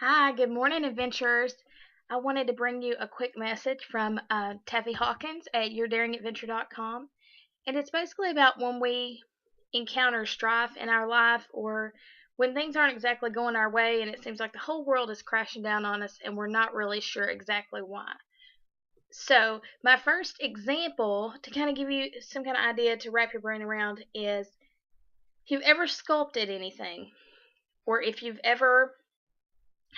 Hi, good morning, adventurers. I wanted to bring you a quick message from Taffy Hawkins at yourdaringadventure.com. And it's basically about when we encounter strife in our life or when things aren't exactly going our way and it seems like the whole world is crashing down on us and we're not really sure exactly why. So, my first example to kind of give you some kind of idea to wrap your brain around is if you've ever sculpted anything or if you've ever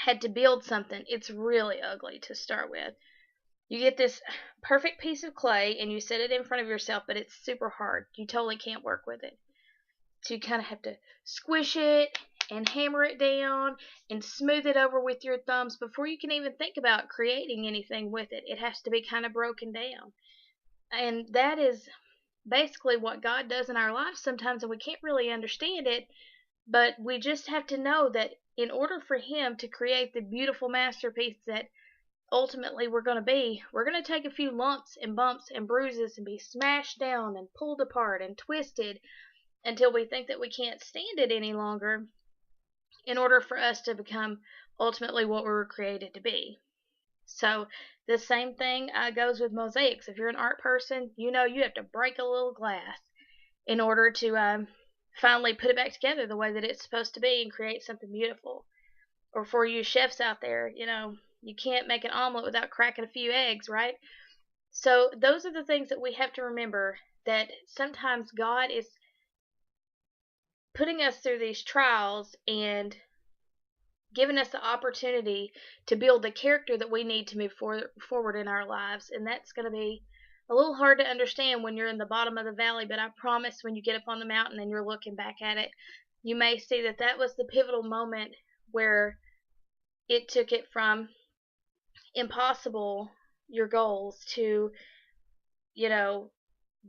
had to build something, it's really ugly to start with. You get this perfect piece of clay and you set it in front of yourself, but it's super hard. You totally can't work with it. So you kind of have to squish it and hammer it down and smooth it over with your thumbs before you can even think about creating anything with it. It has to be kind of broken down. And that is basically what God does in our lives sometimes, and we can't really understand it, but we just have to know that in order for Him to create the beautiful masterpiece that ultimately we're going to take a few lumps and bumps and bruises and be smashed down and pulled apart and twisted until we think that we can't stand it any longer in order for us to become ultimately what we were created to be. So the same thing goes with mosaics. If you're an art person, you know you have to break a little glass in order to finally put it back together the way that it's supposed to be and create something beautiful. Or for you chefs out there, you can't make an omelet without cracking a few eggs, right? So those are the things that we have to remember, that sometimes God is putting us through these trials and giving us the opportunity to build the character that we need to move forward in our lives. And that's going to be a little hard to understand when you're in the bottom of the valley, but I promise when you get up on the mountain and you're looking back at it, you may see that that was the pivotal moment where it took it from impossible, your goals, to, you know,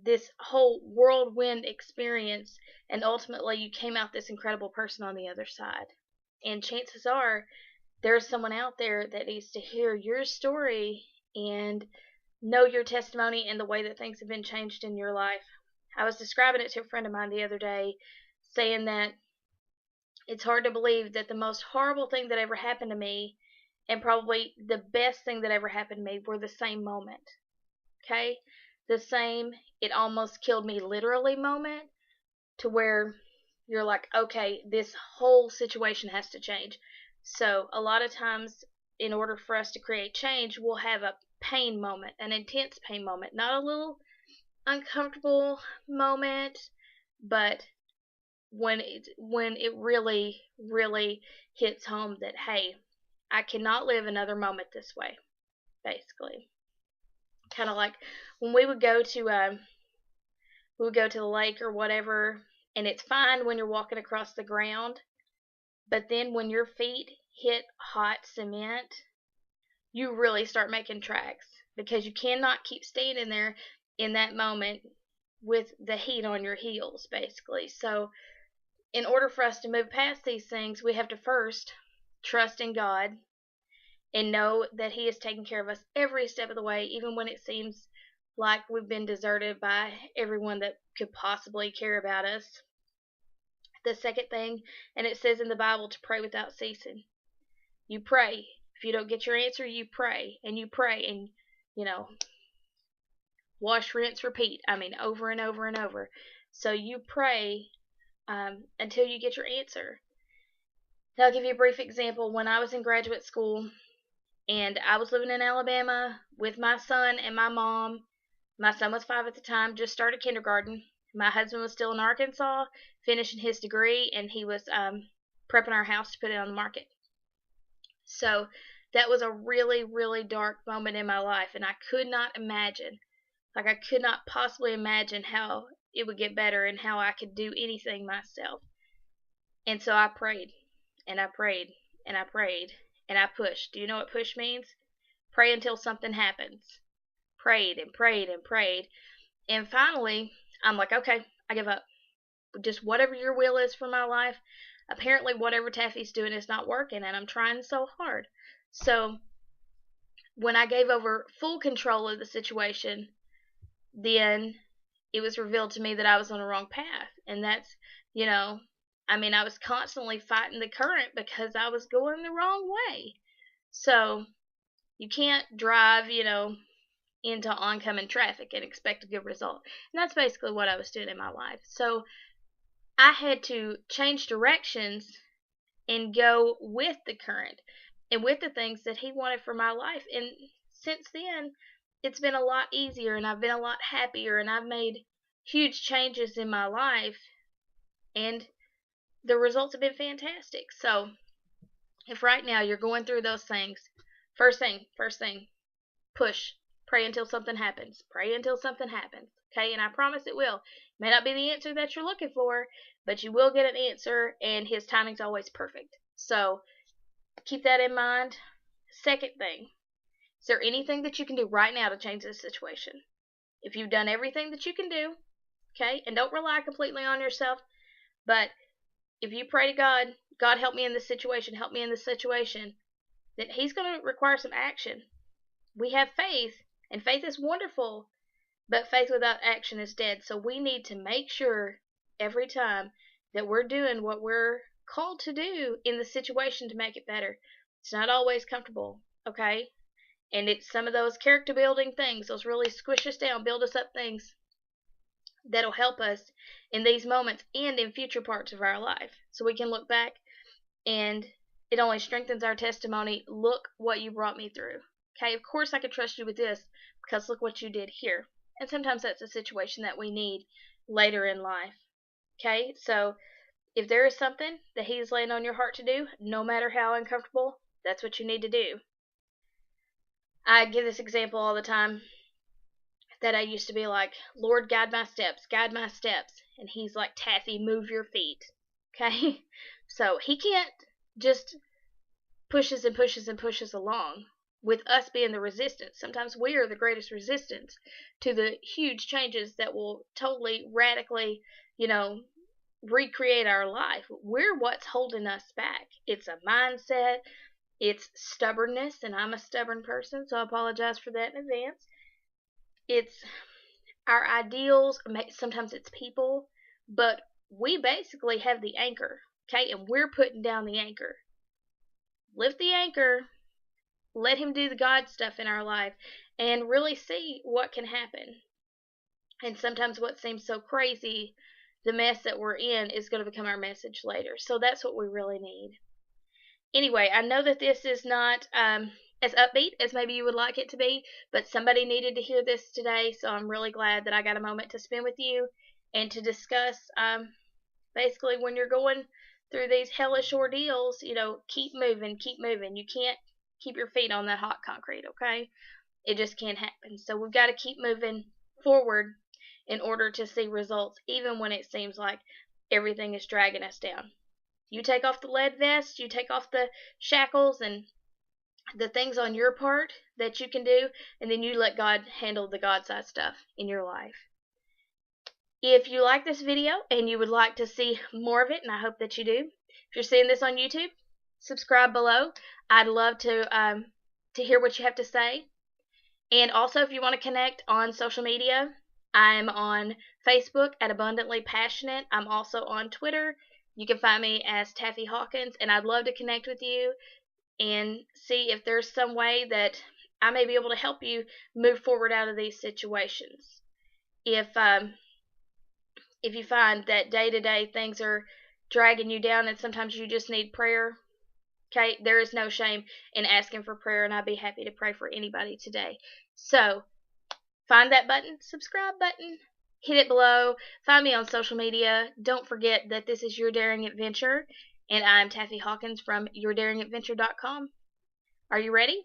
this whole whirlwind experience, and ultimately you came out this incredible person on the other side. And chances are there's someone out there that needs to hear your story and know your testimony and the way that things have been changed in your life. I was describing it to a friend of mine the other day, saying that it's hard to believe that the most horrible thing that ever happened to me and probably the best thing that ever happened to me were the same moment. Okay? The same, it almost killed me literally moment, to where you're like, okay, this whole situation has to change. So, a lot of times, in order for us to create change, we'll have a pain moment, an intense pain moment, not a little uncomfortable moment, but when it really really hits home that, hey, I cannot live another moment this way, basically. Kind of like when we would go to the lake or whatever, and it's fine when you're walking across the ground, but then when your feet hit hot cement, you really start making tracks because you cannot keep standing there in that moment with the heat on your heels, basically. So, in order for us to move past these things, we have to first trust in God and know that He is taking care of us every step of the way, even when it seems like we've been deserted by everyone that could possibly care about us. The second thing, and it says in the Bible to pray without ceasing. You pray. If you don't get your answer, you pray, and you pray, and, you know, wash, rinse, repeat. I mean, over and over and over. So you pray until you get your answer. Now, I'll give you a brief example. When I was in graduate school, and I was living in Alabama with my son and my mom. My son was 5 at the time, just started kindergarten. My husband was still in Arkansas, finishing his degree, and he was prepping our house to put it on the market. So that was a really, really dark moment in my life, and I could not imagine, I could not possibly imagine how it would get better and how I could do anything myself. And so I prayed, and I prayed, and I prayed, and I pushed. Do you know what push means? Pray until something happens. Prayed and prayed and prayed. And finally, I'm like, okay, I give up. Just whatever your will is for my life. Apparently, whatever Taffy's doing is not working, and I'm trying so hard. So, when I gave over full control of the situation, then it was revealed to me that I was on the wrong path. And that's, you know, I mean, I was constantly fighting the current because I was going the wrong way. So you can't drive, into oncoming traffic and expect a good result. And that's basically what I was doing in my life. So I had to change directions and go with the current and with the things that he wanted for my life. And since then, it's been a lot easier and I've been a lot happier and I've made huge changes in my life and the results have been fantastic. So if right now you're going through those things, first thing, push. Pray until something happens. Pray until something happens. Okay, and I promise it will. It may not be the answer that you're looking for, but you will get an answer, and his timing's always perfect. So keep that in mind. Second thing, is there anything that you can do right now to change this situation? If you've done everything that you can do, okay, and don't rely completely on yourself, but if you pray to God, God help me in this situation, then he's going to require some action. We have faith, and faith is wonderful, but faith without action is dead. So we need to make sure every time that we're doing what we're called to do in the situation to make it better. It's not always comfortable, okay? And it's some of those character building things, those really squish us down, build us up things that'll help us in these moments and in future parts of our life. So we can look back and it only strengthens our testimony. Look what you brought me through. Okay, of course I could trust you with this because look what you did here. And sometimes that's a situation that we need later in life. Okay, so if there is something that he's laying on your heart to do, no matter how uncomfortable, that's what you need to do. I give this example all the time that I used to be like, Lord, guide my steps. And he's like, Taffy, move your feet. Okay, so he can't just pushes and pushes and pushes along with us being the resistance. Sometimes we are the greatest resistance to the huge changes that will totally radically, recreate our life. We're what's holding us back. It's a mindset, it's stubbornness, and I'm a stubborn person, so I apologize for that in advance. It's our ideals, sometimes it's people, but we basically have the anchor, okay, and we're putting down the anchor. Lift the anchor, let him do the God stuff in our life, and really see what can happen. And sometimes what seems so crazy, the mess that we're in, is going to become our message later. So that's what we really need. Anyway, I know that this is not as upbeat as maybe you would like it to be, but somebody needed to hear this today, so I'm really glad that I got a moment to spend with you and to discuss basically when you're going through these hellish ordeals, keep moving. You can't keep your feet on that hot concrete, okay? It just can't happen. So we've got to keep moving forward in order to see results, even when it seems like everything is dragging us down. You take off the lead vest, you take off the shackles and the things on your part that you can do, and then you let God handle the God-sized stuff in your life. If you like this video and you would like to see more of it, and I hope that you do, if you're seeing this on YouTube, subscribe below. I'd love to hear what you have to say. And also, if you want to connect on social media, I'm on Facebook at Abundantly Passionate. I'm also on Twitter. You can find me as Taffy Hawkins, and I'd love to connect with you and see if there's some way that I may be able to help you move forward out of these situations. If you find that day-to-day things are dragging you down and sometimes you just need prayer, okay, there is no shame in asking for prayer, and I'd be happy to pray for anybody today. So, find that button, subscribe button, hit it below, find me on social media. Don't forget that this is Your Daring Adventure, and I'm Taffy Hawkins from YourDaringAdventure.com. Are you ready?